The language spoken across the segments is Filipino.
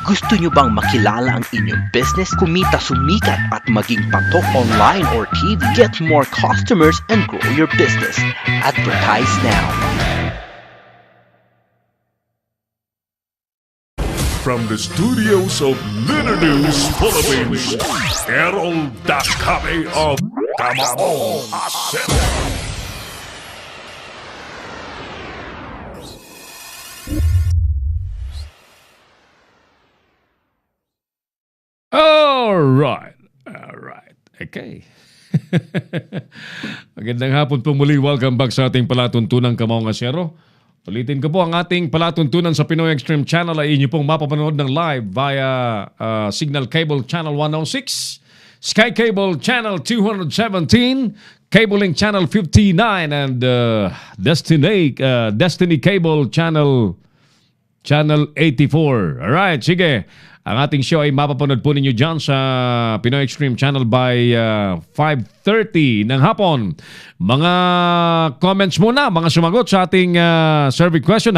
Gusto nyo bang makilala ang inyong business, kumita, sumikat at maging patok online or TV? Get more customers and grow your business. Advertise now. From the studios of Litter News Philippines, Errol Dascabe of Tamao Asset. Alright. Okay. Magandang hapon po muli. Welcome back sa ating palatuntunang Kamaong Asyero. Ulitin ko po, ang ating palatuntunan sa Pinoy Extreme Channel ay inyo pong mapapanood ng live via Signal Cable Channel 106, Sky Cable Channel 217, Cable Link Channel 59, and Destiny Cable Channel 84. Alright, sige. Ang ating show ay mapapanood po ninyo dyan sa Pinoy Extreme Channel by 5:30 ng hapon. Mga comments muna, mga sumagot sa ating survey question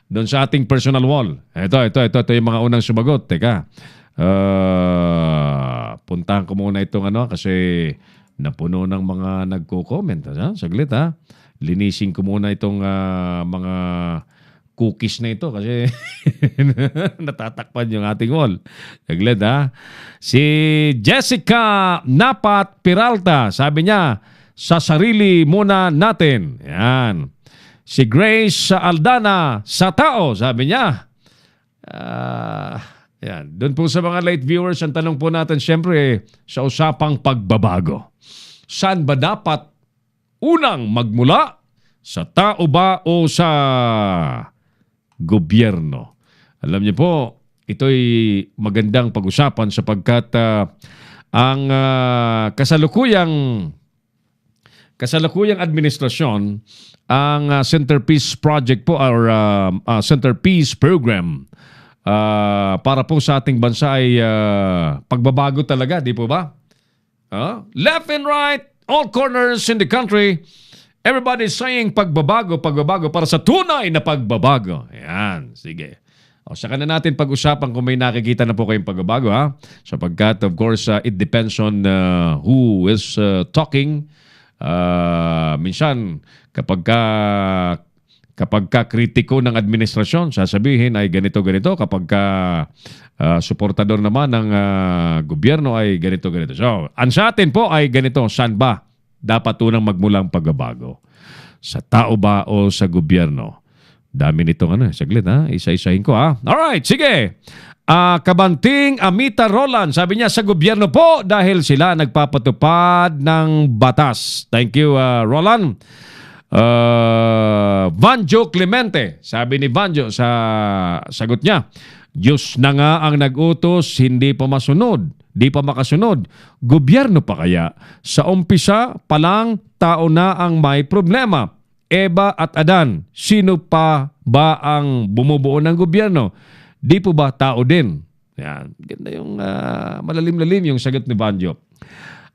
doon sa ating personal wall. Ito yung mga unang sumagot. Teka, puntahan ko muna itong kasi napuno ng mga nagko-comment. Saglit linisin ko muna itong mga cookies na ito kasi natatakpan yung ating wall. Saglit Si Jessica Napat Peralta, sabi niya, sa sarili muna natin. Yan. Si Grace Aldana, sa tao, sabi niya. Yan. Doon po sa mga late viewers, ang tanong po natin siyempre sa usapang pagbabago. Saan ba dapat unang magmula? Sa tao ba o sa gobyerno? Alam niyo po, ito'y magandang pag-usapan sapagkat ang kasalukuyang administrasyon, ang Centerpiece Project po or Centerpiece Program para po sa ating bansa ay pagbabago talaga, di po ba? Left and right, all corners in the country, everybody's saying pagbabago para sa tunay na pagbabago. Ayan, sige. Saka na natin pag-usapan kung may nakikita na po kayong pagbabago sapagkat of course it depends on who is talking. Minsan kapag kritiko ng administrasyon, sasabihin ay ganito. Kapag suportador naman ng gobyerno ay ganito. So, ang sa atin po ay ganito, saan ba dapat unang magmulang pagbabago? Sa tao ba o sa gobyerno? Dami nitong saglit isa-isahin ko Alright, sige. Kabanting Amita Roland, sabi niya sa gobyerno po dahil sila nagpapatupad ng batas. Thank you, Roland. Vanjo Clemente, sabi ni Vanjo sa sagot niya, Diyos na nga ang nag-utos, hindi pa makasunod. Gobyerno pa kaya? Sa umpisa pa lang, tao na ang may problema. Eva at Adan, sino pa ba ang bumubuo ng gobyerno? Di po ba tao din? Yan. Ganda yung malalim-lalim yung sagot ni Banjo.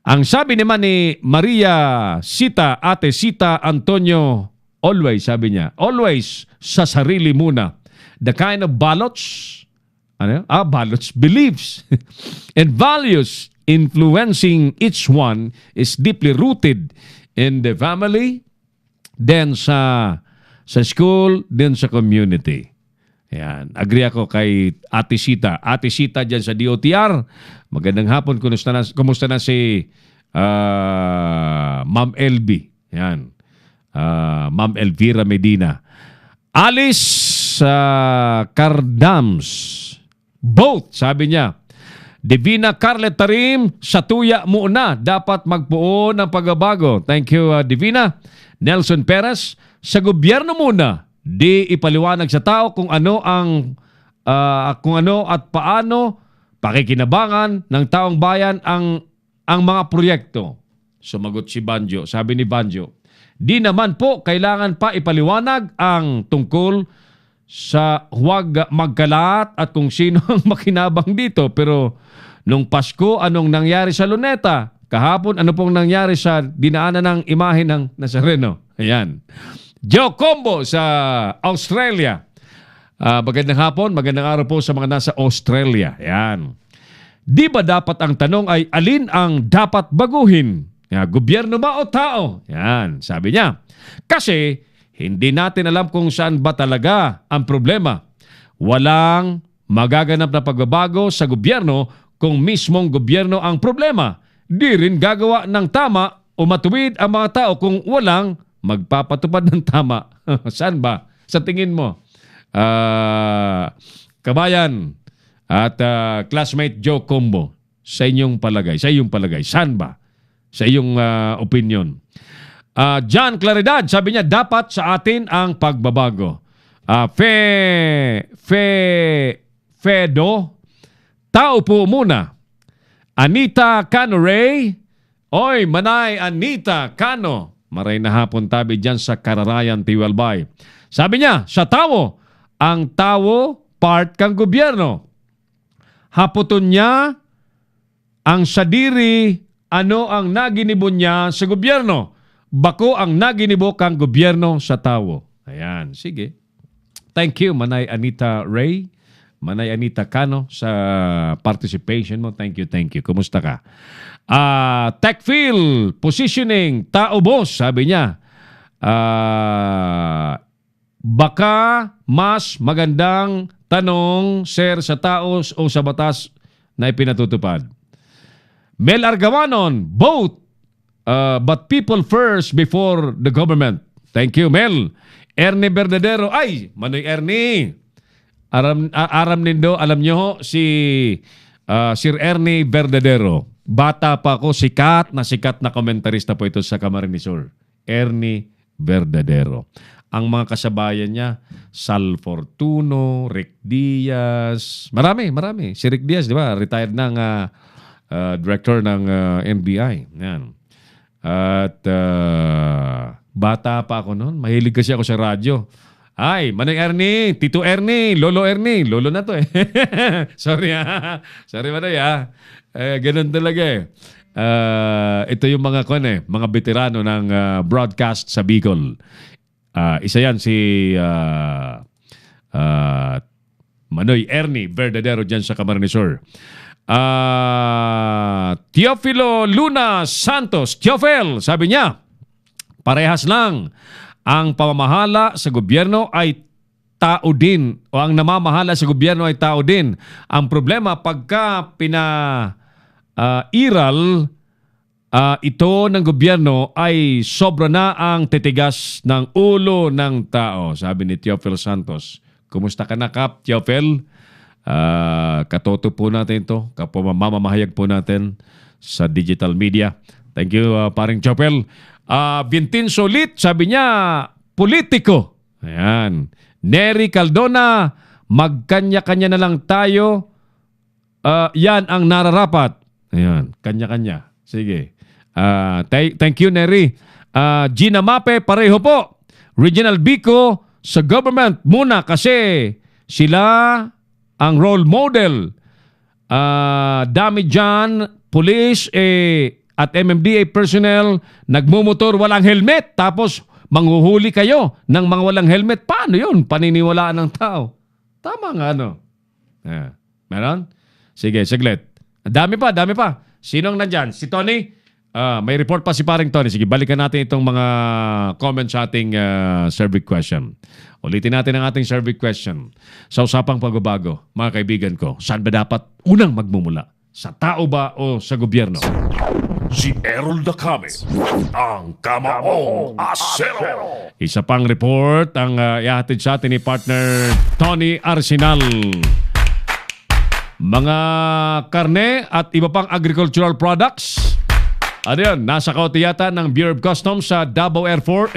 Ang sabi naman ni Maria Sita, Ate Sita Antonio, always, sabi niya, always sa sarili muna. The kind of ballots, beliefs and values influencing each one is deeply rooted in the family, then sa school, then sa community. Yan. Agree ako kay Ate Sita. Ate Sita dyan sa DOTR. Magandang hapon. Kumusta na si Ma'am LB? Yan. Ma'am Elvira Medina. Alice Cardams. Both, sabi niya. Divina Carlet Tarim, sa tuya muna. Dapat magbuo ng pagbabago. Thank you, Divina. Nelson Perez, sa gobyerno muna. Di ipaliwanag sa tao kung ano at paano pakikinabangan ng taong bayan ang mga proyekto. Sumagot si Banjo. Sabi ni Banjo, di naman po kailangan pa ipaliwanag ang tungkol sa huwag magkalat at kung sino ang makinabang dito. Pero nung Pasko, anong nangyari sa Luneta? Kahapon, ano pong nangyari sa dinaanan ng imahe ng Nazareno? Ayan. Joe Combo sa Australia. Magandang hapon, magandang araw po sa mga nasa Australia. Yan. Di ba dapat ang tanong ay alin ang dapat baguhin? Gobyerno ba o tao? Yan, sabi niya. Kasi hindi natin alam kung saan ba talaga ang problema. Walang magaganap na pagbabago sa gobyerno kung mismong gobyerno ang problema. Di rin gagawa ng tama o matuwid ang mga tao kung walang magpapatupad ng tama. Saan ba? Sa tingin mo? Kabayan at classmate Joe Combo, sa iyong palagay, saan ba? Sa iyong opinion. John Claridad, sabi niya, dapat sa atin ang pagbabago. Fedo, tao po muna. Anita Cano Ray, oy, manay Anita Cano. Maray na hapon tabi dyan sa Kararayan, Tiwalbay. Sabi niya, sa tao, ang tao part kang gobyerno. Haputon niya ang sadiri ano ang naginibo niya sa gobyerno. Bako ang naginibo kang gobyerno sa tao. Ayan, sige. Thank you, Manay Anita Ray. Manay Anita Cano sa participation mo. Thank you. Kumusta ka? Techfeel, positioning, tao boss, sabi niya. Baka mas magandang tanong, sir, sa tao o sa batas na ipinatutupad. Mel Argawanon, both, but people first before the government. Thank you, Mel. Ernie Verdadero, ay, Manoy Ernie. Aram nindo, alam nyo, si Sir Ernie Verdadero. Bata pa ako, sikat na komentarista po ito sa Camarines Sur. Ernie Verdadero. Ang mga kasabayan niya, Sal Fortuno, Rick Diaz, marami. Si Rick Diaz, di ba? Retired ng director ng NBI. Yan. At bata pa ako noon. Mahilig kasi ako sa radyo. Ay, Manang Ernie, Tito Ernie, Lolo Ernie. Lolo na to eh. Sorry ha. Sorry Manay ha. Ganun talaga eh. Ito yung mga mga veterano ng broadcast sa Bicol. Isa yan si Manoy Ernie Verdadero dyan sa Camarines Sur. Teofilo Luna Santos, Teofel, sabi niya, parehas lang. Ang pamamahala sa gobyerno ay tao din o ang namamahala sa gobyerno ay tao din. Ang problema pagka iral ito ng gobyerno ay sobra na ang titigas ng ulo ng tao, sabi ni Teofel Santos. Kumusta ka na, Kap, Teofel? Katoto po natin ito, mamamahayag po natin sa digital media. Thank you, paring Teofel. Bintin Solit, sabi niya, politiko. Ayan. Nery Caldona, magkanya-kanya na lang tayo. Yan ang nararapat. Ayan, kanya-kanya. Sige. Thank you, Nery. Gina Mape, pareho po. Regional Bico, sa government muna kasi sila ang role model. Dami dyan, police at MMDA personnel, nagmumotor walang helmet, tapos manghuhuli kayo ng mga walang helmet. Paano yun? Paniniwalaan ng tao. Tama nga, no? Meron? Sige, saglit. Dami pa. Sinong nandyan? Si Tony? May report pa si paring Tony. Sige, balikan natin itong mga comments sa ating survey question. Ulitin natin ang ating survey question. Sa usapang pagbabago, mga kaibigan ko, saan ba dapat unang magmumula? Sa tao ba o sa gobyerno? Si Errol Dacame, ang Kamaong Asero. Isa pang report ang ihatid sa atin ni partner Tony Arsenal. Mga karne at iba pang agricultural products. Ano yan? Nasa kaunti yata ng Bureau of Customs sa Davao Airport.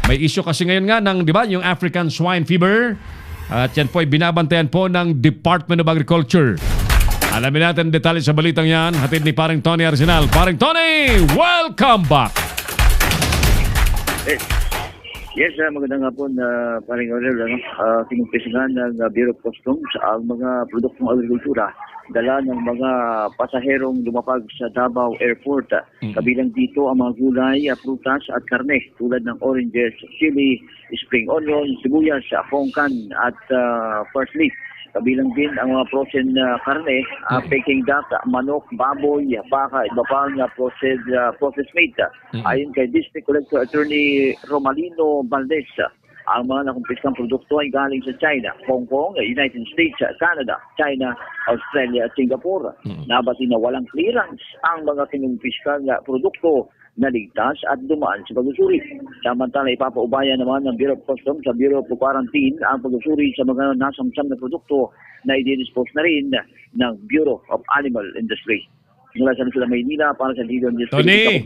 May issue kasi ngayon nga ng, di ba, yung African Swine Fever. At yan po ay binabantayan po ng Department of Agriculture. Alamin natin detalye sa balitang yan. Hatid ni paring Tony Arsenal. Paring Tony, welcome back! Yes, magandang hapon, paring Aurel. Kinumpisingan ng Bureau of Customs ang mga produktong agrikultura dala ng mga pasaherong lumapag sa Davao Airport. Kabilang dito ang mga gulay, prutas at karne tulad ng oranges, chili, spring onion, sibuyas, pongkan at parsley. Kabilang din ang mga frozen karne, peking duck, manok, baboy, baka, iba pang processed meat. Ayon kay District Collector Attorney Romalino Valdez, ang mga nakumpiskang produkto ay galing sa China, Hong Kong, United States, Canada, China, Australia at Singapore. Nabati na walang clearance ang mga kinumpiskang produkto na ligtas at dumaan sa pag-usuri. Samantala, ipapaubaya naman ng Bureau of Customs sa Bureau of Quarantine ang pag-usuri sa mga nasamsam na produkto na i-dispose na rin ng Bureau of Animal Industry. Mula sa Luzon, Maynila, para sa Lido News. Tony!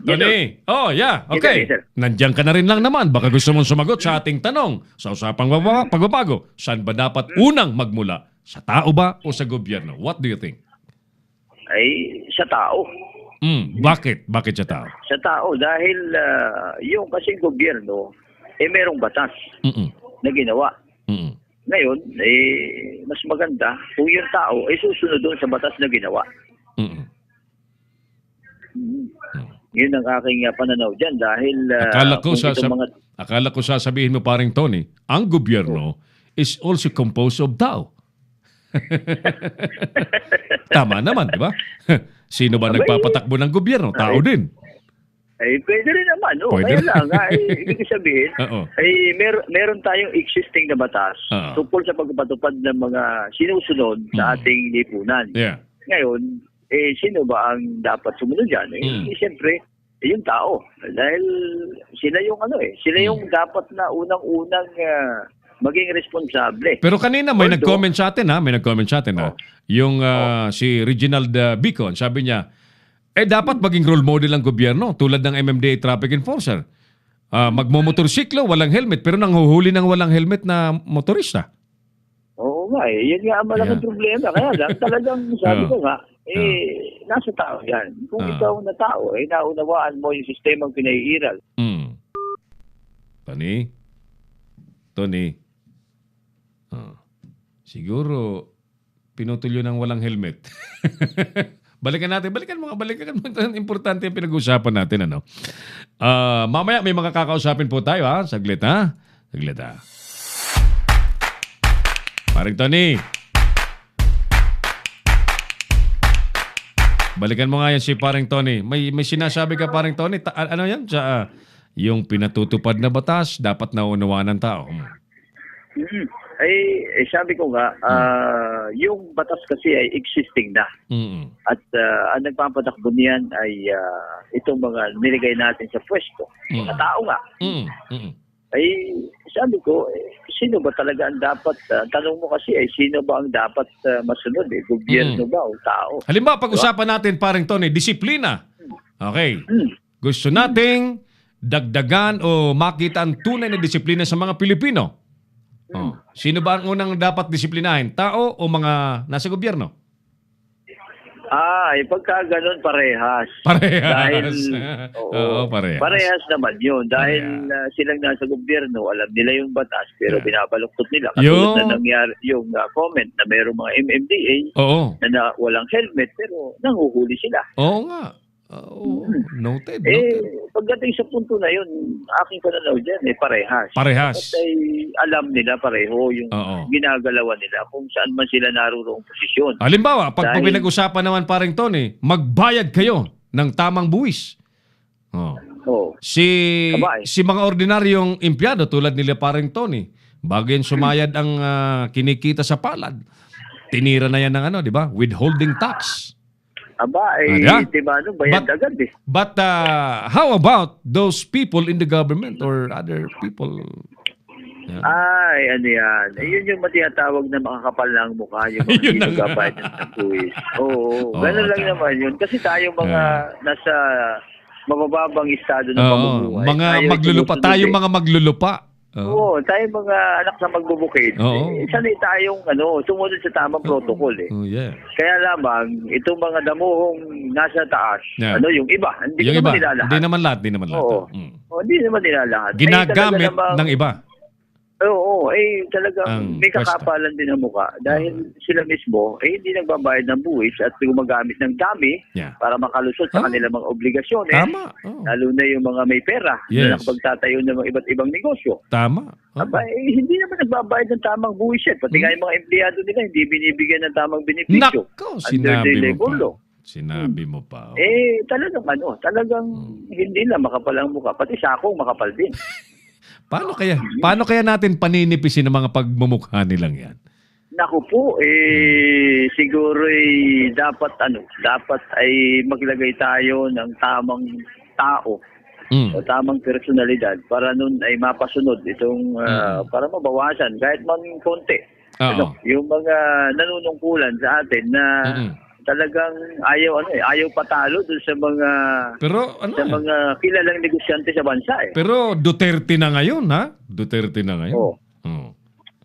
Tony! Oh, yeah. Okay. Yes, sir. Nandiyan ka na rin lang naman. Baka gusto mong sumagot sa ating tanong. Sa usapang pagbabago, saan ba dapat unang magmula? Sa tao ba o sa gobyerno? What do you think? Ay, sa tao. Bakit? Bakit sa tao? Sa tao dahil yung kasing gobyerno merong batas na ginawa. Ngayon, mas maganda kung yung tao susunod doon sa batas na ginawa. Yun ang aking pananaw dyan dahil akala ko sasabihin mo paring Tony, ang gobyerno is also composed of tao. Tama naman, di ba? Sino ba nagpapatakbo ng gobyerno? Tao din. Pwede rin naman. Pwede. Kaya lang, ibig sabihin, meron tayong existing na batas tungkol sa pagpapatupad ng mga sinusunod sa ating lipunan. Yeah. Ngayon, sino ba ang dapat sumunod dyan? Siyempre, yung tao. Dahil sila yung sila yung dapat na unang-unang maging responsable. Pero kanina may nag-comment sa atin yung si Reginald Bicon, sabi niya, dapat maging role model ang gobyerno tulad ng MMDA traffic enforcer. Magmomotorsiklo, walang helmet, pero nanghuhuli ng walang helmet na motorista. Oo nga yun nga ang malaking problema. Kaya lang talagang sabi ko nga, nasa tao yan. Kung ikaw na tao, naunawaan mo yung sistemang pinaiiral. Tony. Siguro pinutulyo ng walang helmet. Balikan mo. Importante yung pinag-uusapan natin, ano? Mamaya may mga kakausapin po tayo, ha? Saglit, ha? Paring Tony. Balikan mo nga yan si Paring Tony. May sinasabi ka, Paring Tony. Ano yan? Yung pinatutupad na batas, dapat naunawaan ng tao. Sabi ko nga, yung batas kasi ay existing na. At ang nagpapatakbo niyan ay itong mga niligay natin sa pwesto. Mga tao nga. Sabi ko, sino ba talaga ang dapat, tanong mo kasi sino ba ang dapat masunod? Gobyerno ba o tao? Halimbawa, pag-usapan natin, Paring Tony, disiplina. Okay. Gusto nating dagdagan o makita ang tunay na disiplina sa mga Pilipino. Sino ba ang unang dapat disiplinahin? Tao o mga nasa gobyerno? Pagka ganun, parehas. Dahil, parehas. Parehas naman yun. Dahil silang nasa gobyerno, alam nila yung batas, pero binabaluktot nila. Katulad na nangyari yung comment na mayroong mga MMDA na walang helmet, pero nanguhuli sila. Oo nga. Noted. Pagdating sa punto na yun, aking pananaw dyan, parehas. At alam nila pareho yung ginagalawan nila kung saan man sila naroong posisyon. Halimbawa, pag pinag-usapan naman, Paring Tony, magbayad kayo ng tamang buwis. Si mga ordinaryong empleyado tulad nila, Paring Tony, bago yan sumayad ang kinikita sa palad, tinira na yan ng di ba? Withholding tax. Bayad agad eh. But how about those people in the government or other people? Ano yan? Yun yung matinatawag na mga kapal ng mukha, yung mga hindi nagbabayad ng buwis. Ganun lang naman yun. Kasi tayo mga nasa mabababang estado ng pamumuhay. Tayong mga maglulupa. Tayo mga anak na magbubukid. Sanay tayong sumunod sa tamang protocol eh. Kaya lamang, itong mga damuhong nasa taas, yung iba, hindi naman nila lahat. Hindi naman lahat. Hindi naman nila lahat. Ginagamit ng iba. Oo, talagang Ang may kakapalan din ang mukha dahil sila mismo hindi nagbabayad ng buwis at gumagamit ng dami para makalusot sa kanilang mga obligasyon. Tama. Lalo na yung mga may pera na nakapagtatayo ng mga iba't ibang negosyo. Tama. Aba, hindi naman nagbabayad ng tamang buwis yan. Pati nga yung mga empleyado nila hindi binibigyan ng tamang benepisyo. Nako, under the sinabi mo labor pa. law. Sinabi mo pa. Talagang hindi lang makapal ang mukha. Pati sakong makapal din. Paano kaya natin paninipisin ang mga pagmumukha nilang yan? Naku po, siguro dapat ay maglagay tayo ng tamang tao o tamang personalidad para nun ay mapasunod itong para mabawasan kahit man konti. Yung mga nanunungkulan sa atin na talagang ayaw patalo dun sa mga mga kilalang negosyante sa bansa Pero Duterte na ngayon, ha? Duterte na ngayon. Oo.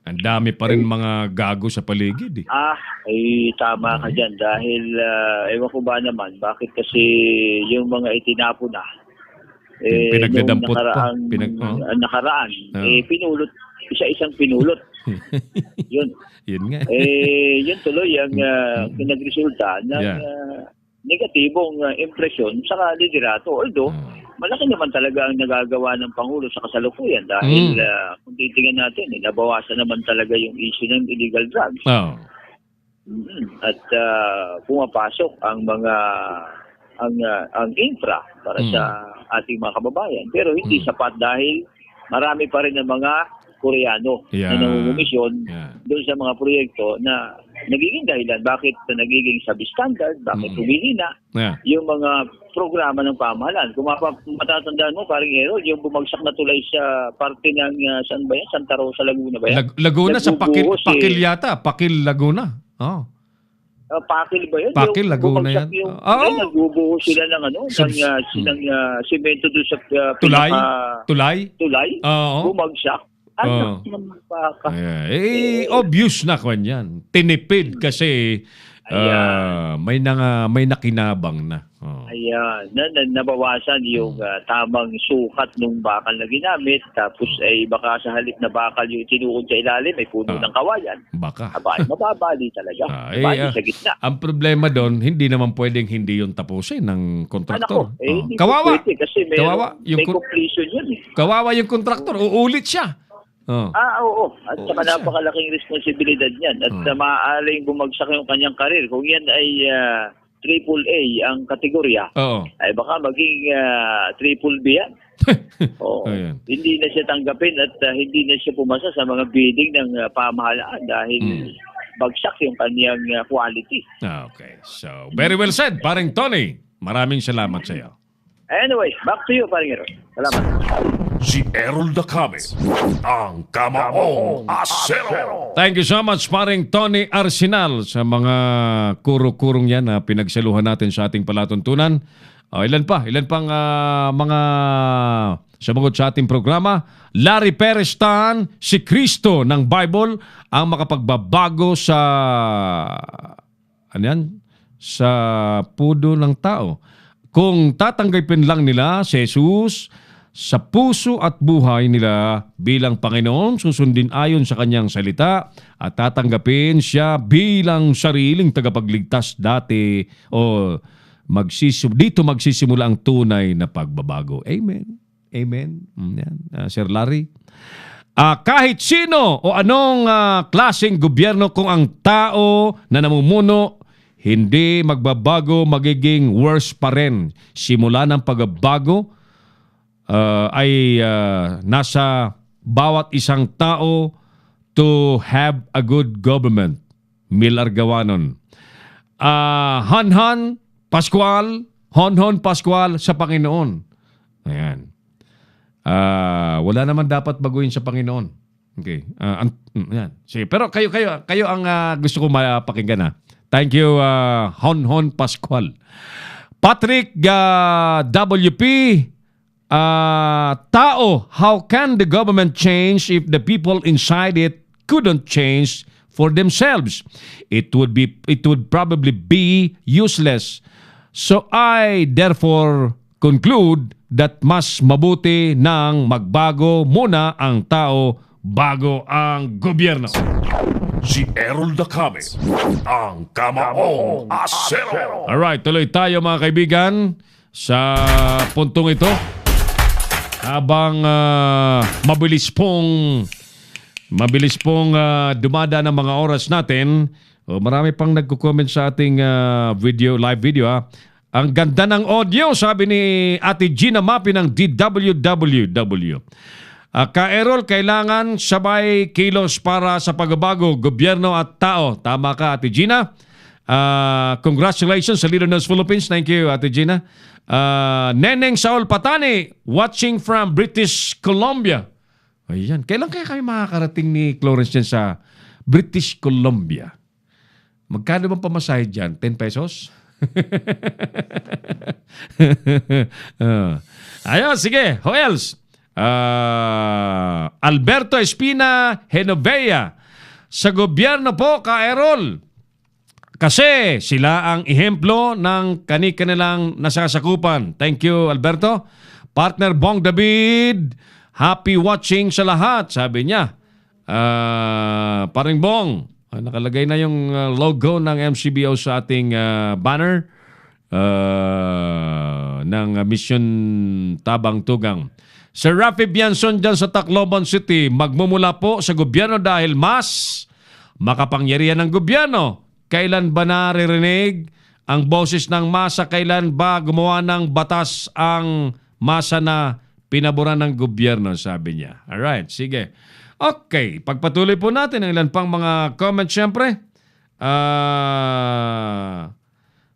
Ang dami pa rin mga gago sa paligid. Tama ka dyan dahil ewan ko ba naman bakit kasi yung mga itinapo na pinagdadampot pa. Nakaraan pinulot isa-isang pinulot. Yun nga. Yun tuloy ang pinagresulta ng negatibong impresyon sa liderato. Although, malaki naman talaga ang nagagawa ng Pangulo sa kasalukuyan dahil kung titingnan natin, nabawasan naman talaga yung issue ng illegal drugs. At pumapasok ang mga ang infra para sa ating mga kababayan. Pero hindi sapat dahil marami pa rin ang mga Koreano na nangungumisyon doon sa mga proyekto na nagiging dahilan bakit nagiging substandard, bakit humihina yung mga programa ng pamahalaan. Kung matatandaan mo, parang Errol, yung bumagsak na tulay sa parte ng saan ba yan? Santa Rosa, Laguna ba yan? Laguna sa Pakil yata. Pakil, Laguna. Pakil ba yun? Pakil, Laguna yan. Nagbubuhos sila ng ng simento doon sa Tulay? Bumagsak. Obvious na kwan yan. Tinipid kasi may nakinabang na. Ayan, nabawasan yung tamang sukat ng bakal na ginamit tapos ay baka sa halip na bakal yung tinuod sa ilalim ay puno ng kawayan. Baka. Mababali talaga. Mababali sa gitna. Ang problema doon, hindi naman pwedeng hindi yung tapusin ng kontraktor. Kawawa. Kasi may completion yun. Kawawa yung kontraktor. Uulit siya. Oo. At saka napakalaking responsibilidad niyan. At maaaring bumagsak yung kanyang karir. Kung yan ay AAA ang kategorya, ay baka maging triple B yan. Hindi na siya tanggapin at hindi na siya pumasa sa mga bidding ng pamahalaan dahil bagsak yung kanyang quality. Okay. So, very well said, paring Tony. Maraming salamat sa iyo. Anyway, back to you, paring Errol. Salamat. Si Errol Dacame, ang Kamaong Asero. Thank you so much, paring Tony Arsenal, sa mga kuro-kurong yan na pinagsaluhan natin sa ating palatuntunan. Ilan pang mga sumagot sa ating programa. Larry Perez Tan, si Kristo ng Bible, ang makapagbabago sa sa pudo ng tao. Kung tatanggapin lang nila si Jesus sa puso at buhay nila bilang Panginoon, susundin ayon sa kanyang salita at tatanggapin siya bilang sariling tagapagligtas dati dito magsisimula ang tunay na pagbabago. Amen. Amen. Yan. Sir Larry. Kahit sino o anong klaseng gobyerno, kung ang tao na namumuno hindi magbabago, magiging worse pa rin. Simula ng pagbabago ay nasa bawat isang tao to have a good government. Milar Gawanon. Honhon Pascual sa Panginoon. Ayan. Wala naman dapat baguhin sa Panginoon. Okay. Yan. Sige, pero kayo ang gusto ko mapakinggan . Thank you, Honhon Pascual. Patrick WP, tao, how can the government change if the people inside it couldn't change for themselves? It would probably be useless. So I therefore conclude that mas mabuti nang magbago muna ang tao bago ang gobyerno. Si Errol Dacame, ang Kamaong Asero. Alright, tuloy tayo mga kaibigan sa puntong ito. Habang mabilis pong dumadaan ang mga oras natin, marami pang nagko-comment sa ating live video. Ang ganda ng audio, sabi ni Ate Gina Mapi ng DWWW. Ka-Errol, kailangan sabay kilos para sa pagbabago, gobyerno at tao. Tama ka, Ate Gina. Congratulations sa Leader News Philippines. Thank you, Ate Gina. Neneng Saul Patani, watching from British Columbia. Ayan. Kailan kaya kami makakarating ni Clarence dyan sa British Columbia? Magkano bang pamasahe dyan? 10 pesos? Ayun, sige. Who else? Alberto Espina Genovea. Sa gobyerno po, Ka-Errol. Kasi sila ang ehemplo ng kanilang nasasakupan. Thank you, Alberto. Partner Bong David, happy watching sa lahat, sabi niya. Paring Bong, nakalagay na yung logo ng MCBO sa ating banner ng Mission Tabang Tugang. Sir Rafi Bianson dyan sa Tacloban City, magmumula po sa gobyerno dahil mas makapangyarihan ng gobyerno. Kailan ba naririnig ang boses ng masa? Kailan ba gumawa ng batas ang masa na pinaboran ng gobyerno, sabi niya. Alright, sige. Okay, pagpatuloy po natin ang ilan pang mga comments siyempre.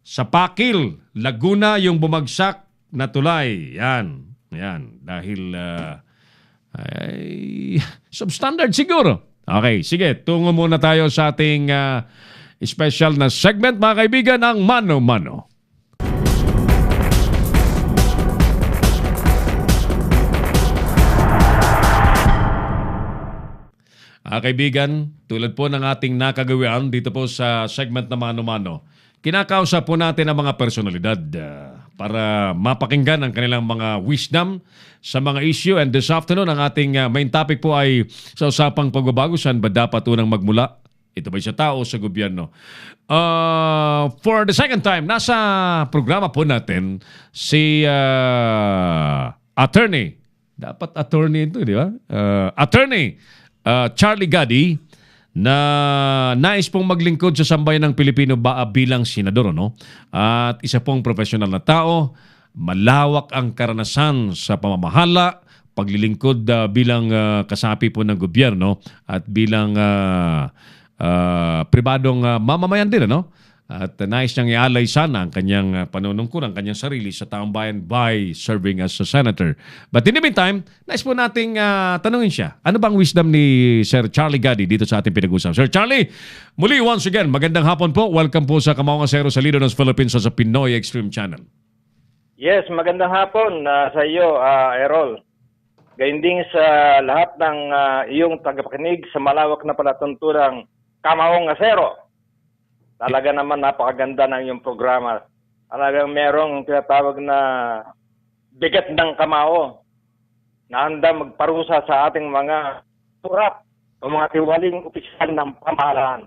Sa Pakil, Laguna yung bumagsak na tulay. Yan. Dahil substandard siguro. Okay, sige. Tungo muna tayo sa ating special na segment, mga kaibigan, ang Mano-Mano. Kaibigan, tulad po ng ating nakagawian dito po sa segment na Mano-Mano, kinakausap po natin ang mga personalidad para mapakinggan ang kanilang mga wisdom sa mga issue. And this afternoon, ang ating main topic po ay sa usapang pagbabago. Saan ba dapat unang magmula? Ito ba sa tao o sa gobyerno? For the second time, nasa programa po natin si attorney. Dapat attorney ito, di ba? Attorney Charlie Gadi, na nais pong maglingkod sa sambayan ng Pilipino bilang senador, no? At isa pong profesional na tao, malawak ang karanasan sa pamamahala, paglilingkod bilang kasapi po ng gobyerno at bilang pribadong mamamayan din, no? At nais niyang ialay sana ang kanyang panunungkulan, ang kanyang sarili sa taong bayan by serving as a senator. But in the meantime, nais po nating tanungin siya. Ano bang wisdom ni Sir Charlie Gadi dito sa ating pinag-usap? Sir Charlie, muli once again, magandang hapon po. Welcome po sa Kamaong Asero sa Leader ng Philippines sa Pinoy Extreme Channel. Yes, magandang hapon sa iyo, Errol. Gayun din sa lahat ng iyong tagapakinig sa malawak na palatuntunang Kamaong Asero. Talaga naman napakaganda ng iyong programa. Talagang merong tinatawag na bigat ng kamao na handa magparusa sa ating mga turap o mga tiwaling opisyal ng pamahalaan.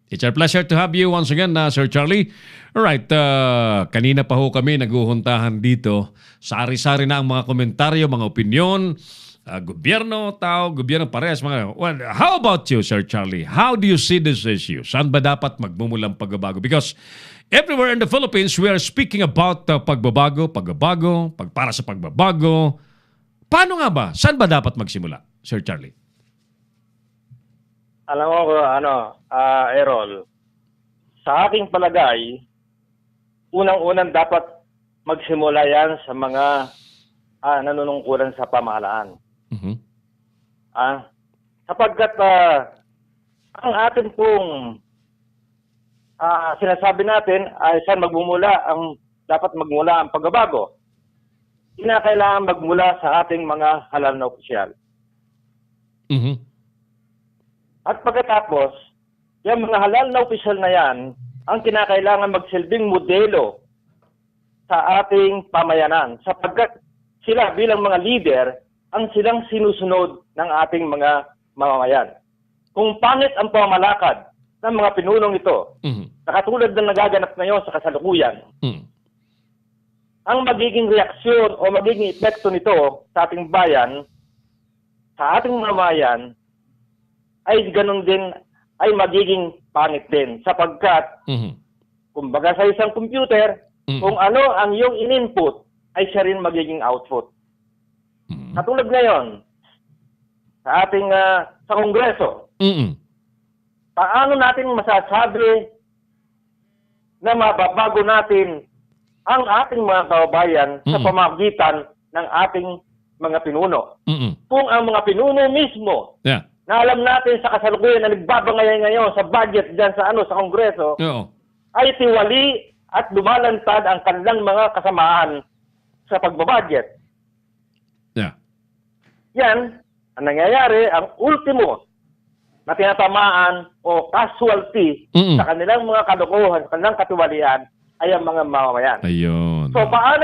It's our pleasure to have you once again, Sir Charlie. Alright, kanina pa ho kami naguhuntahan dito. Sari-sari na ang mga komentaryo, mga opinyon. Gobyerno, tao, gobyerno, parehas. Well, how about you, Sir Charlie? How do you see this issue? Saan ba dapat magmumulang pagbabago? Because everywhere in the Philippines, we are speaking about pagbabago, para sa pagbabago. Paano nga ba? Saan ba dapat magsimula, Sir Charlie? Alam mo, Errol, sa aking palagay, unang-unang dapat magsimula yan sa mga nanunungkulan sa pamahalaan. Mm-hmm. Sapagkat ang atin pong sinasabi natin ay saan dapat magmula ang pagbabago. Kinakailangan magmula sa ating mga halal na opisyal. Mm-hmm. At pagkatapos, yung mga halal na opisyal na yan, ang kinakailangan magsilbing modelo sa ating pamayanan. Sapagkat sila bilang mga leader ang silang sinusunod ng ating mga mamamayan. Kung pangit ang pamamalakad ng mga pinunong ito, na katulad ng nagaganap ngayon sa kasalukuyan, ang magiging reaksyon o magiging epekto nito sa ating bayan, sa ating mamamayan, ay ganun din, ay magiging pangit din. Sapagkat, kumbaga sa isang computer, kung ano ang iyong in-input, ay siya rin magiging output. Katulad ngayon, sa ating sa Kongreso, paano natin masasabi na mababago natin ang ating mga kababayan sa pamamagitan ng ating mga pinuno? Kung ang mga pinuno mismo, na alam natin sa kasalukuyan na nagbabangay ngayon sa budget dyan sa sa Kongreso, ay tiwali at lumalantad ang kanilang mga kasamaan sa pagbabudget. Yan, ang nangyayari, ang ultimo na tinatamaan o casualty sa kanilang mga kalokohan, sa kanilang katiwalian, ay ang mga mamamayan. Ayun. So, paano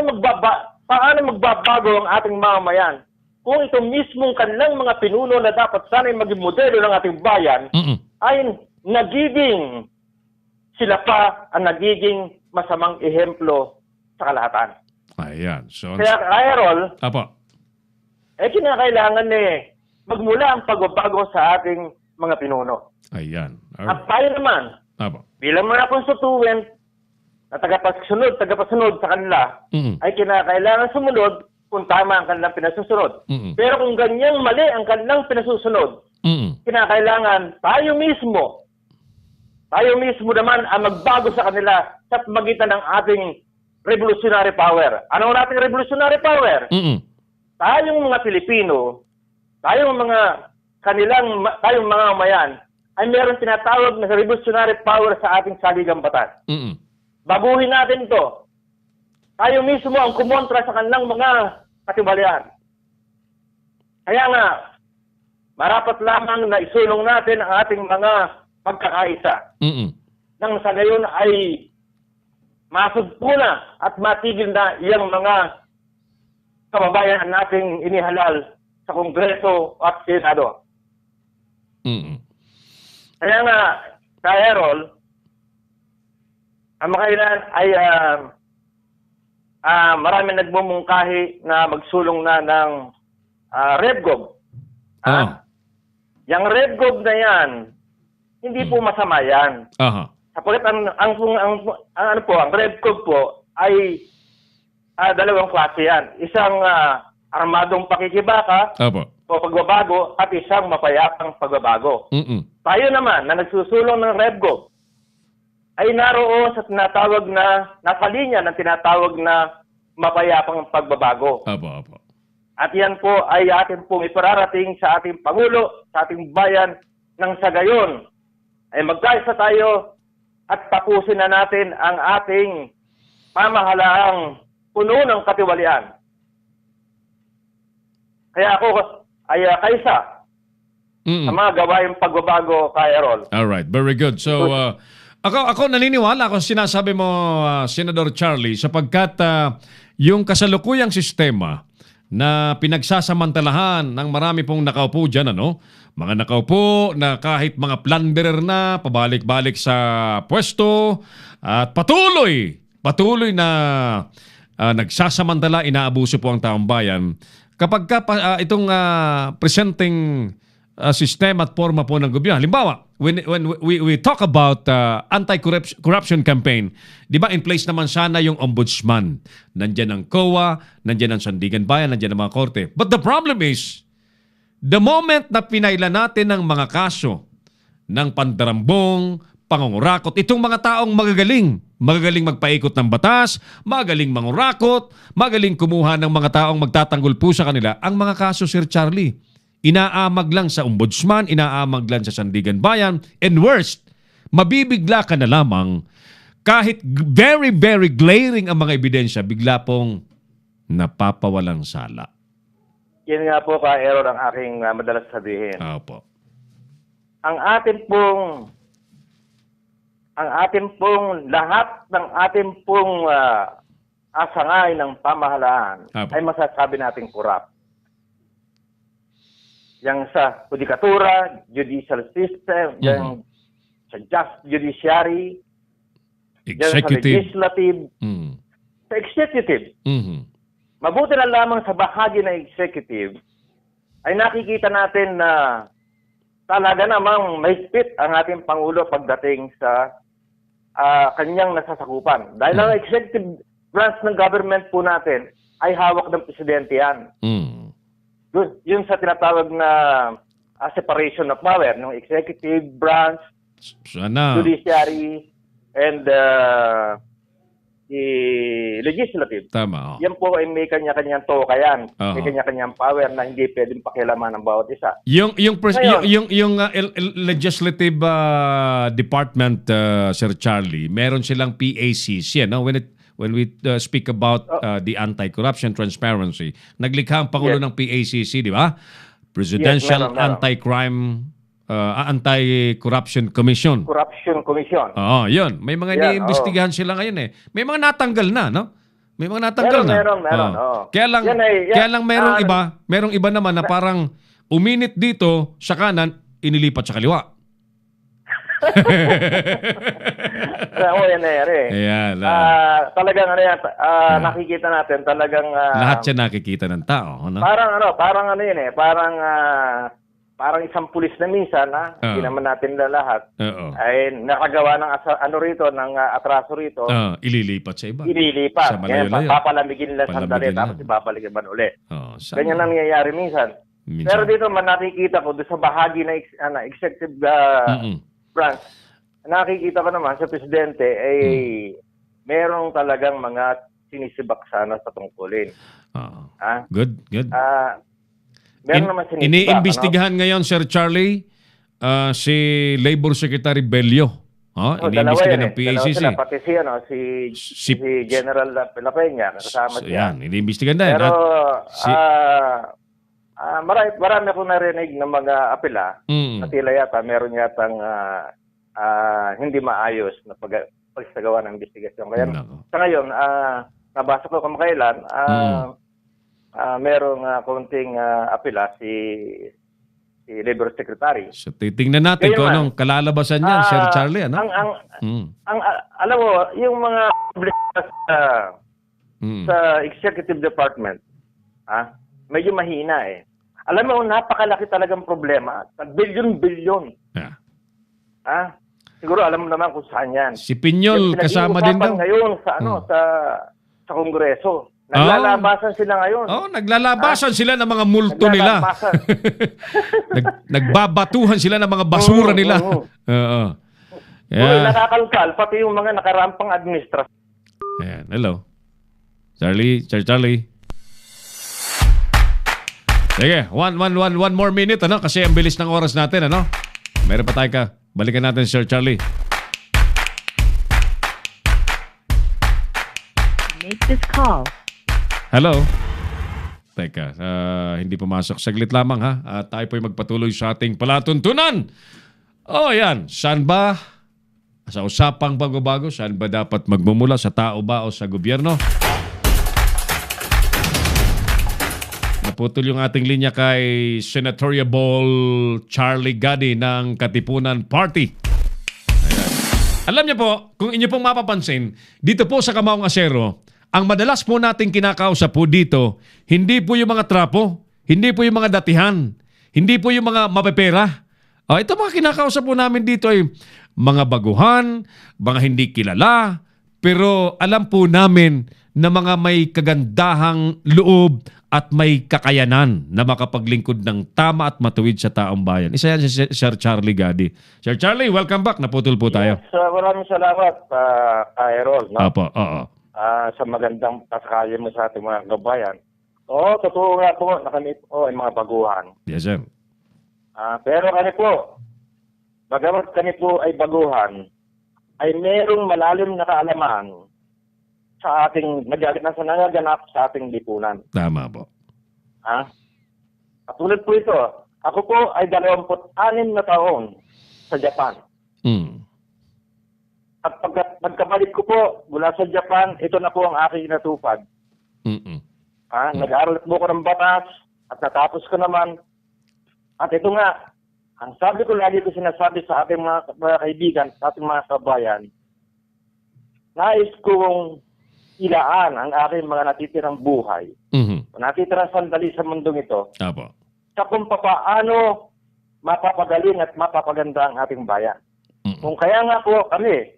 magbabago ang ating mamamayan kung ito mismong kanilang mga pinuno na dapat sana'y maging modelo ng ating bayan ay nagiging, sila pa ang nagiging masamang ehemplo sa kalahatan. Ayan. So, Kaya, Errol, Apo. kinakailangan magmula ang pagbabago sa ating mga pinuno. Ayan. At tayo naman, Apo. bilang mga konstituent na tagapasunod sa kanila, ay kinakailangan sumunod kung tama ang kanilang pinasusunod. Pero kung ganyang mali ang kanilang pinasusunod, kinakailangan tayo mismo naman ang magbago sa kanila sa pamagitan ng ating revolutionary power. Ano ang ating revolutionary power? Tayong mga Pilipino, tayong mga mamayan, ay meron tinatawag na revolutionary power sa ating saligang batas. Baguhin natin ito. Tayo mismo ang kumontra sa kanilang mga katiwalian. Kaya nga, marapat lamang na isulong natin ang ating mga pagkakaisa. Nang sa gayon ay masugpuna at matigil na iyang mga kababayan nating inihalal sa Kongreso at Senado. Kaya nga, Errol, ang makailan ay marami nagmumungkahi na magsulong na ng RevGov. Yang RevGov na yan, hindi po masama yan. Sapagkat ang RevGov po ay dalawang klase yan. Isang armadong pakikibaka o pagbabago at isang mapayapang pagbabago. Tayo naman na nagsusulong ng RevGov ay naroon sa tinatawag na nakalinya ng tinatawag na mapayapang pagbabago. At yan po ay atin pong ipararating sa ating Pangulo, sa ating bayan, nang sa gayon ay magkaisa tayo at tapusin na natin ang ating pamahalaang puno ng katiwalian. Kaya ako ay kaisa sa mga gawaing pagbabago, Errol. Alright, very good. So, ako naniniwala kung sinasabi mo, Senador Charlie, sapagkat yung kasalukuyang sistema na pinagsasamantalahan ng marami pong nakaupo dyan, mga nakaupo na kahit mga plunderer na, pabalik-balik sa pwesto, at patuloy na nagsasamantala, inaabuso po ang taong bayan. Kapag itong presenting sistema at forma po ng gobyerno. Halimbawa, when we talk about anti-corruption campaign, di ba in place naman sana yung ombudsman. Nandiyan ang COA, nandiyan ang Sandigan Bayan, nandiyan ang mga korte. But the problem is, the moment na pinailan natin ng mga kaso ng pandarambong, pangungurakot, itong mga taong magagaling magpaikot ng batas, magaling mangurakot, magaling kumuha ng mga taong magtatanggol po sa kanila, ang mga kaso, Sir Charlie, inaamag lang sa ombudsman, inaamag lang sa Sandigan Bayan, and worst, mabibigla ka na lamang kahit very, very glaring ang mga ebidensya, bigla pong napapawalang sala. Yan nga po, Errol, ang aking madalas sabihin. Opo. Ang ating pong lahat ng ating pong asangay ng pamahalaan Apo. ay masasabi natin corrupt. Yang sa judikatura, judicial system, yang sa judiciary, yang sa Executive. legislative, Mm. sa executive. Mhm. Mabuti na lamang sa bahagi ng executive ay nakikita natin na talaga namang mahigpit ang ating Pangulo pagdating sa kanyang nasasakupan. Dahil ang executive branch ng government po natin ay hawak ng presidente yan. Mm. Yun sa tinatawag na separation of power, ng executive branch, Sana. judiciary, and the legislative. Tama. Oh. Yan po ay may kanya-kanyang toka yan. Oo. May kanya-kanyang power na hindi pwedeng pakialaman ng bawat isa. Yung Ngayon. legislative department, Sir Charlie, meron silang PACC, no? When we speak about the anti-corruption transparency, naglikha ang Pangulo Yes. ng PACC, di ba? Presidential Yes, meron. Anti-Corruption Commission. Corruption Commission. Oo, yun. May mga Yan, iniimbestigahan sila ngayon eh. May mga natanggal na, no? May mga natanggal Meron, na. meron. Oo. Oo. Kaya lang, Yan merong iba naman na parang uminit dito sa kanan, inilipat sa kaliwa. Oo, yan na yan eh. Ayan. Talagang ano yan, nakikita natin talagang Lahat siya nakikita ng tao. Ano? parang ano yun eh, parang isang pulis na minsan, hindi naman natin lahat, Oo. ay nakagawa ng atraso rito, Ililipat sa iba. ililipat. Sa malayo-layo. Papalamigin nila sandali, Palamigin tapos lang. ibabalik naman uli. Oo, Ganyan ang nangyayari minsan. Pero dito man nakikita ko doon sa bahagi na executive branch, nakikita ko naman sa presidente ay merong talagang mga sinisibak sana sa tungkulin. Good. Meron naman sinisibak. Iniimbestigahan ngayon, Sir Charlie, si Labor Secretary Bello. Iniimbestigahan ng PACC. Sila, pati si General Peña, kasama siya. Yan, iniimbestigahan na. Pero marami akong narinig ng mga apela na tila yata meron yatang hindi maayos na pagsagawa ng investigasyon. Kaya sa ngayon, nabasa ko kamakailan, merong konting apela si Labor Secretary. So titingnan natin kung anong kalalabasan niyan, Sir Charlie. Ano? Alam mo, yung mga sa Executive Department, medyo mahina eh. Alam mo, napakalaki talagang problema. Bilyon-bilyon. Yeah. Siguro alam mo naman kung saan yan. Si Piñol kasama din daw. Ngayon sa sa Kongreso. Naglalabasan sila ngayon. Naglalabasan sila ng mga multo nila. Nagbabatuhan sila ng mga basura nila. Oo. Nakakalkal, pati yung mga nakarampang administrasyon. Ayan, hello. Sir Charlie. Sige, one more minute, ano? Kasi ang bilis ng oras natin, ano? Meron pa tayo ka. Balikan natin, Sir Charlie. Make this call. Hello? Teka, hindi pumasok. Saglit lamang, ha? Tayo po'y magpatuloy sa ating palatuntunan. Yan. Saan ba? Sa usapang bago-bago, saan ba dapat magmumula? Sa tao ba o sa gobyerno? Naputol yung ating linya kay Senatoriable Charlie Gadi ng Katipunan Party. Ayan. Alam niyo po, kung inyo pong mapapansin, dito po sa Kamaong Asero, ang madalas po nating kinakausap po dito, hindi po yung mga trapo, hindi po yung mga datihan, hindi po yung mga mapepera. Ito mga kinakausap po namin dito ay mga baguhan, mga hindi kilala, pero alam po namin na mga may kagandahang loob at may kakayanan na makapaglingkod ng tama at matuwid sa taong bayan. Isa yan si Sir Charlie Gadi. Sir Charlie, welcome back. Naputol po tayo. Yes, maraming salamat, Errol. No? Opo, oo. Sa magandang pasakali mo sa ating mga kabayan. Totoo nga po na kami po ay mga baguhan. Yes, sir. Pero kami po, bagamat kami po ay baguhan, ay merong malalim na kaalaman sa ating nagaganap sa ating lipunan. Tama po. Katulad po ito, ako po ay 26 na taon sa Japan. At pagkabalik ko po mula sa Japan, ito na po ang aking natupad. Nag-aaral po ko ng batas at natapos ko naman. At ito nga, ang sabi ko lagi ko sinasabi sa ating mga kaibigan, sa ating mga kabayan, nais kong ilaan ang aking mga natitirang buhay, natitirang sandali sa mundong ito, Apo. sa kung paano mapapagaling at mapapaganda ang ating bayan. Kung kaya nga po kami,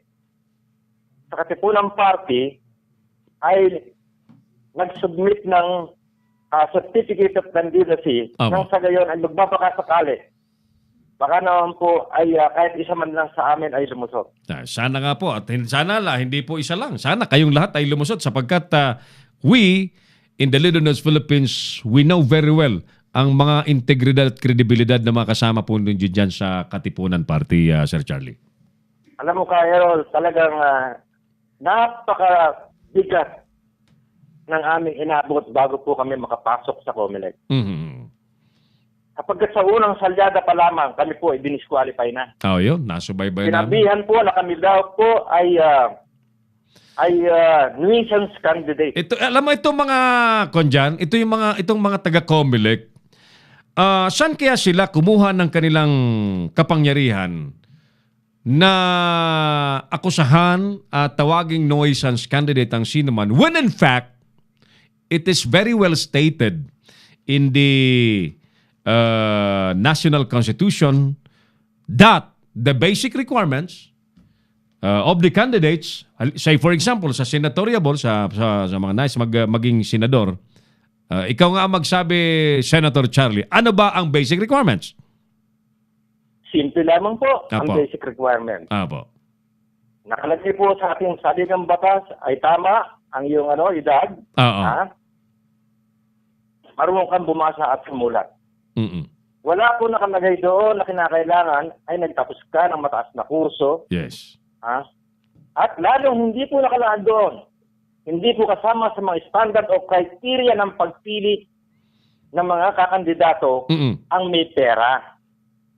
sa Katipunan Party, ay nag-submit ng Certificate of Candidacy nang sa gayon ay magbabakasakali. Baka naman po ay kahit isa man lang sa amin ay lumusot. Sana nga po at sana hindi po isa lang. Sana kayong lahat ay lumusot sapagkat we in the Leaders Philippines, we know very well ang mga integridad at kredibilidad na mga kasama po ninyo dyan sa Katipunan Party, Sir Charlie. Alam mo ka, Errol, talagang napakabigat ng aming inabot bago po kami makapasok sa COMELEC. Kapag sa unang salyada pa lamang, kami po ay dinisqualify na. Yun. Nasubaybay namin. Sinabihan po na kami daw po ay nuisance candidate. Ito, alam mo itong mga konjan, itong mga taga-COMELEC, saan kaya sila kumuha ng kanilang kapangyarihan na akusahan at tawaging nuisance candidate ang sino man when in fact it is very well stated in the national constitution that the basic requirements of the candidates, say for example sa senatorial sa mga nais maging senador, ikaw nga magsabi, Senator Charlie, ano ba ang basic requirements? Simple lamang po ang Apo. basic requirement. Apo. Nakalagay po sa ating saligang batas ay tama ang iyong edad. Marunong kang bumasa at sumulat. Wala po nakalagay doon na kinakailangan ay nagtapos ka ng mataas na kurso. Yes. At lalong hindi po nakalaan doon. Hindi po kasama sa mga standard o criteria ng pagpili ng mga kakandidato ang may pera.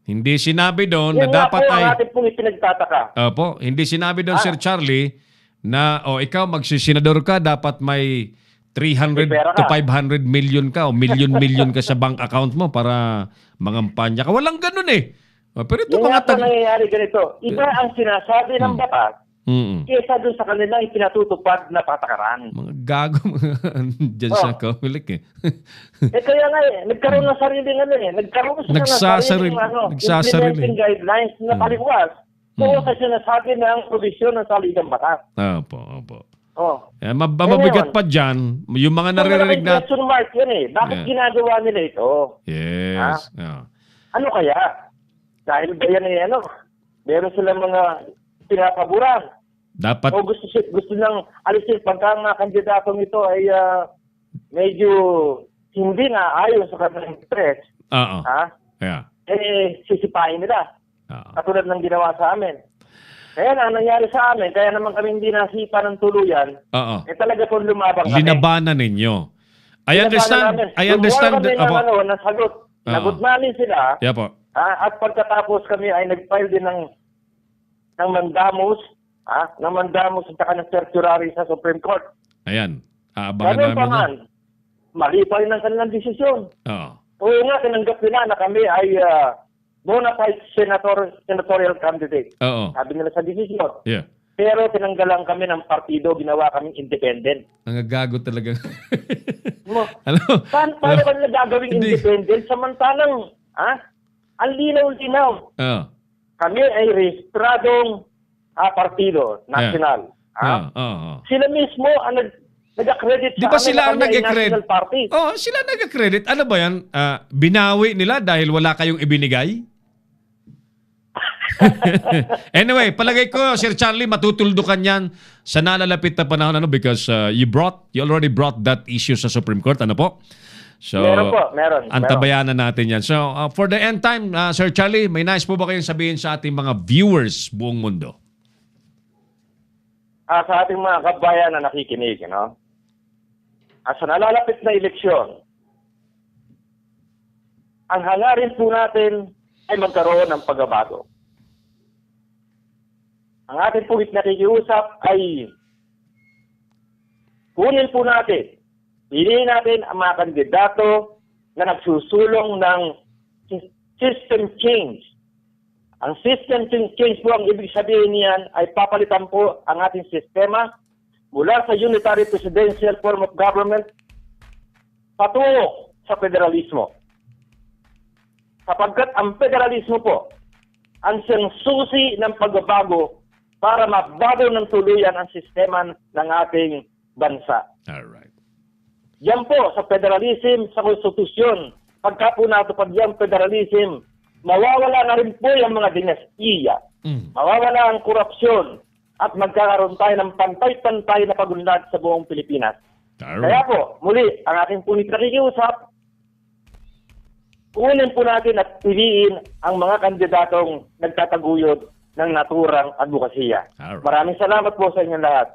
Hindi sinabi doon Yan na dapat po ay... ang ating pong ipinagtataka. Opo, hindi sinabi doon, Sir Charlie, na ikaw magsisenador ka, dapat may 300 to 500 million ka o million ka sa bank account mo para mangampanya ka. Walang ganun eh. Pero ito Yung mga nga po nangyayari ganito. Iba ang sinasabi ng batas kesa doon sa kanila ipinatutupad na patakaran. Mga gago dyan sa COMELEC eh. Kaya nga nagkaroon ng sariling nagkaroon sa sariling implementing guidelines na paliwas. Sa sinasabi ng provision ng saligang batas. Opo. Ngayon, Mabigat pa dyan, yung mga naririnig na... question mark yun Bakit ginagawa nila ito? Yes. Ano kaya? Dahil ba yan meron silang mga pinapaboran. Dapat... O gusto nang alisin pagka mga kandidatong ito ay medyo hindi na ayon sa kanilang interest. Sisipain nila. Katulad ng ginawa sa amin. Kaya ang nangyari sa amin, kaya naman kami hindi nasipa ng tuluyan, talaga po lumabang kami. Linabanan ninyo. I understand. Gumawa kami ng sagot. Nagot namin sila. Yeah po. At pagkatapos kami ay nag-file din ng mandamus, at saka ng certiorari sa Supreme Court. Ayan. Aabangan namin yan. Mali pa rin ang kanilang desisyon. Oo nga, tinanggap nila na kami ay bona fide senatorial candidate. Sabi nila sa desisyon. Yeah. Pero tinanggalan kami ng partido, ginawa kaming independent. Ang gago talaga. Paano ka nila gagawing independent? Samantalang, ang linaw-linaw. Kami ay rehistradong partido, national. Sila mismo ang nag-accredit Di ba sa sila ang nag-accredit? National Party. Sila nag-accredit. Ano ba yan? Binawi nila dahil wala kayong ibinigay? Anyway, palagay ko, Sir Charlie, matutuldukan yan sa nalalapit na panahon because you already brought that issue sa Supreme Court. Ano po? So, meron. Antabayanan natin yan. So, for the end time, Sir Charlie, may nais po ba kayong sabihin sa ating mga viewers buong mundo? Sa ating mga kabayan na nakikinig, sa nalalapit na eleksyon, ang hangarin po natin ay magkaroon ng pagbabago. ang ating po nakikiusap ay kunin po natin, piliin natin ang mga kandidato na nagsusulong ng system change. Ang system change po, ang ibig sabihin niyan ay papalitan po ang ating sistema mula sa unitary presidential form of government patungo sa federalismo. Sapagkat ang federalismo po ang siyang susi ng pagbabago para mabago ng tuluyan ang sistema ng ating bansa. Alright. Yan po sa federalism, sa konstitusyon. Pagka po natupad yung federalism, mawawala na rin po yung mga dinastiya. Mawawala ang korupsyon at magkakaroon tayo ng pantay-pantay na pagunlad sa buong Pilipinas. Kaya Alright. po, muli, ang aking punit nakikiusap, kunin po natin at piliin ang mga kandidatong nagtataguyod ng naturang advokasya. Alright. Maraming salamat po sa inyong lahat.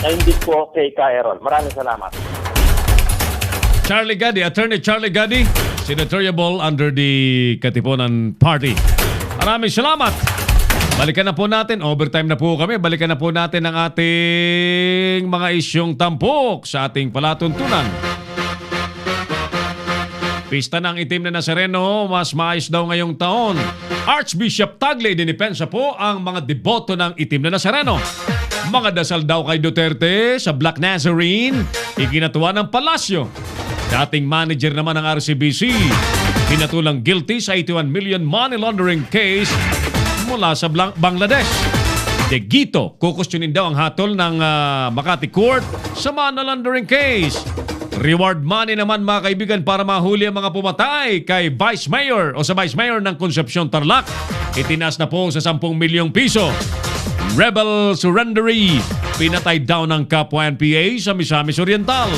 Naindig po kay Errol. Maraming salamat. Charlie Gaddy, Attorney Charlie Gaddy, senatoriable under the Katipunan Party. Maraming salamat. Balikan na po natin, overtime na po kami, balikan na po natin ang ating mga isyong tampok sa ating palatuntunan. Pista ng itim na Nazareno, mas maayos daw ngayong taon. Archbishop Tagle dinipensa po ang mga deboto ng itim na Nazareno. Mga dasal daw kay Duterte sa Black Nazarene, ikinatuwa ng palasyo. Dating manager naman ng RCBC, hinatulang guilty sa 81 million money laundering case mula sa Bangladesh. De Guito, kukusyonin daw ang hatol ng Makati Court sa money laundering case. Reward money naman mga kaibigan para mahuli ang mga pumatay kay Vice Mayor o sa Vice Mayor ng Concepcion Tarlac. Itinaas na po sa 10 milyong piso. Rebel surrendery, pinatay daw ng kapwa NPA sa Misamis Oriental.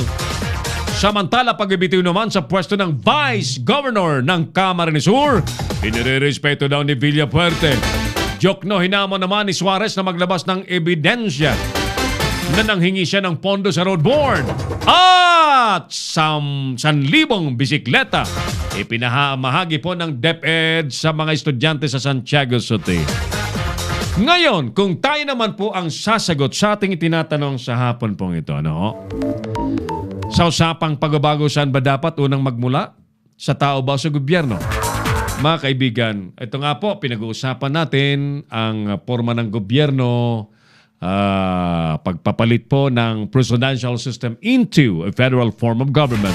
Samantala, pagbibitiw naman sa pwesto ng Vice Governor ng Camarines Sur, inirerespeto daw ni Villapuerte. Jokno, hinamon naman ni Suarez na maglabas ng ebidensya na nanghingi siya ng pondo sa road board. At 1,000 bisikleta ipinahamahagi po ng DepEd sa mga estudyante sa Santiago City. Ngayon, kung tayo naman po ang sasagot sa ating itinatanong sa hapon pong ito, ano? Sa usapang pagbabago, saan ba dapat unang magmula? Sa tao ba o sa gobyerno? Mga kaibigan, ito nga po, pinag-uusapan natin ang forma ng gobyerno, pagpapalit po ng presidential system into a federal form of government.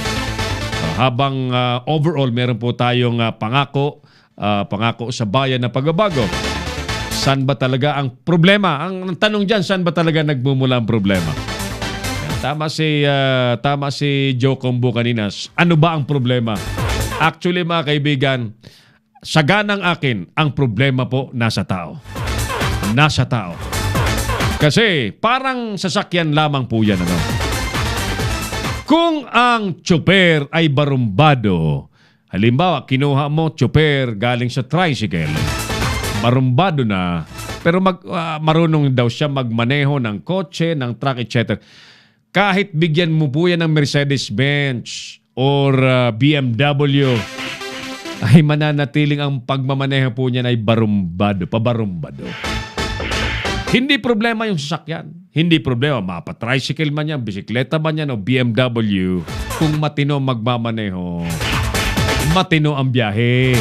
Habang overall, meron po tayong pangako sa bayan na pagbabago. Saan ba talaga ang problema? Ang tanong dyan, saan ba talaga nagmumula ang problema? Tama si Joe Combo kanina. Ano ba ang problema? Actually, mga kaibigan, sa ganang akin, ang problema po nasa tao. Nasa tao. Kasi parang sasakyan lamang po yan. Ano? Kung ang tsoper ay barumbado, halimbawa, kinuha mo tsoper galing sa tricycle, barumbado na, pero marunong daw siya magmaneho ng kotse, ng truck, etc. Kahit bigyan mo po yan ng Mercedes-Benz or BMW, ay mananatiling ang pagmamaneho po niyan ay barumbado, pabarumbado. Hindi problema yung sasakyan. Hindi problema, mapa-tricycle man yan, bisikleta man yan o BMW, kung matino magmamaneho, matino ang biyahe.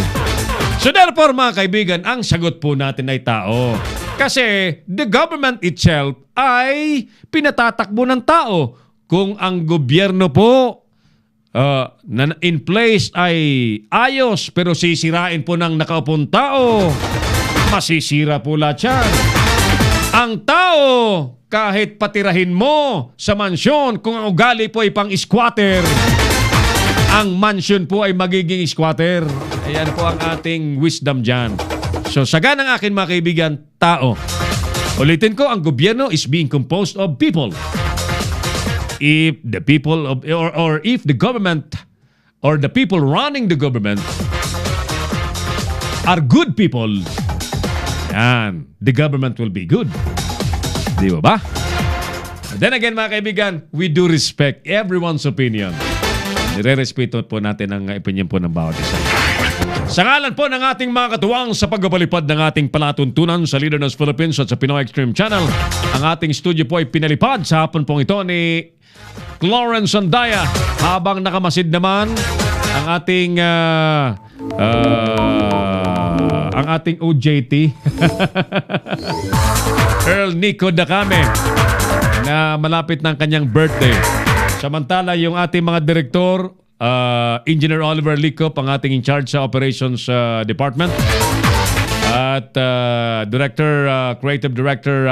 So therefore, mga kaibigan, ang sagot po natin ay tao. Kasi the government itself ay pinatatakbo ng tao. Kung ang gobyerno po na in place ay ayos pero sisirain po ng nakaupong tao, masisira po lahat yan. Ang tao, kahit patirahin mo sa mansyon, kung ang ugali po ay pang-squatter, ang mansion po ay magiging squatter. Ayan po ang ating wisdom dyan. So, saga ng akin mga kaibigan, tao. Ulitin ko, ang gobyerno is being composed of people. If the people of, or if the government or the people running the government are good people, yan, the government will be good. Di ba ba? Then again mga kaibigan, we do respect everyone's opinion. Nire-respeto po natin ang opinion po ng bawat isa. Sa ngalan po ng ating mga katuwang sa pagpapalipad ng ating palatuntunan sa Leader News Philippines at sa Pinoy Extreme Channel, ang ating studio po ay pinalipad sa hapon pong ito ni Clarence Andaya, habang nakamasid naman ang ating OJT Earl Nico Dacame na malapit ng kanyang birthday. Samantala yung ating mga direktor, Engineer Oliver Licop, ang ating in charge sa operations department, at Creative Director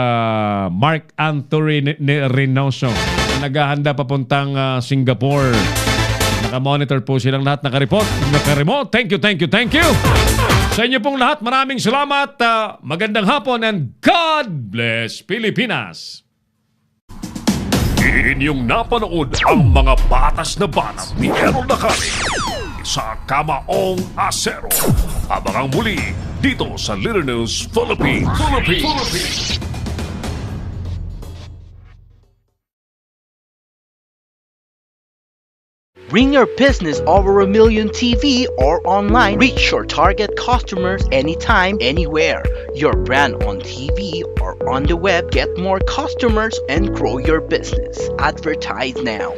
Mark Anthony Reynoso, naghahanda papuntang Singapore. Naka-monitor po silang lahat, naka-remote. Thank you. Sa inyo pong lahat, maraming salamat. Magandang hapon and God bless Pilipinas. Inyong napanood ang mga batas na banat ni Errol Dacame sa Kamaong Asero. Abangang muli dito sa Leader News Philippines. Bring your business over 1 million TV or online. Reach your target customers anytime, anywhere. Your brand on TV or on the web. Get more customers and grow your business. Advertise now.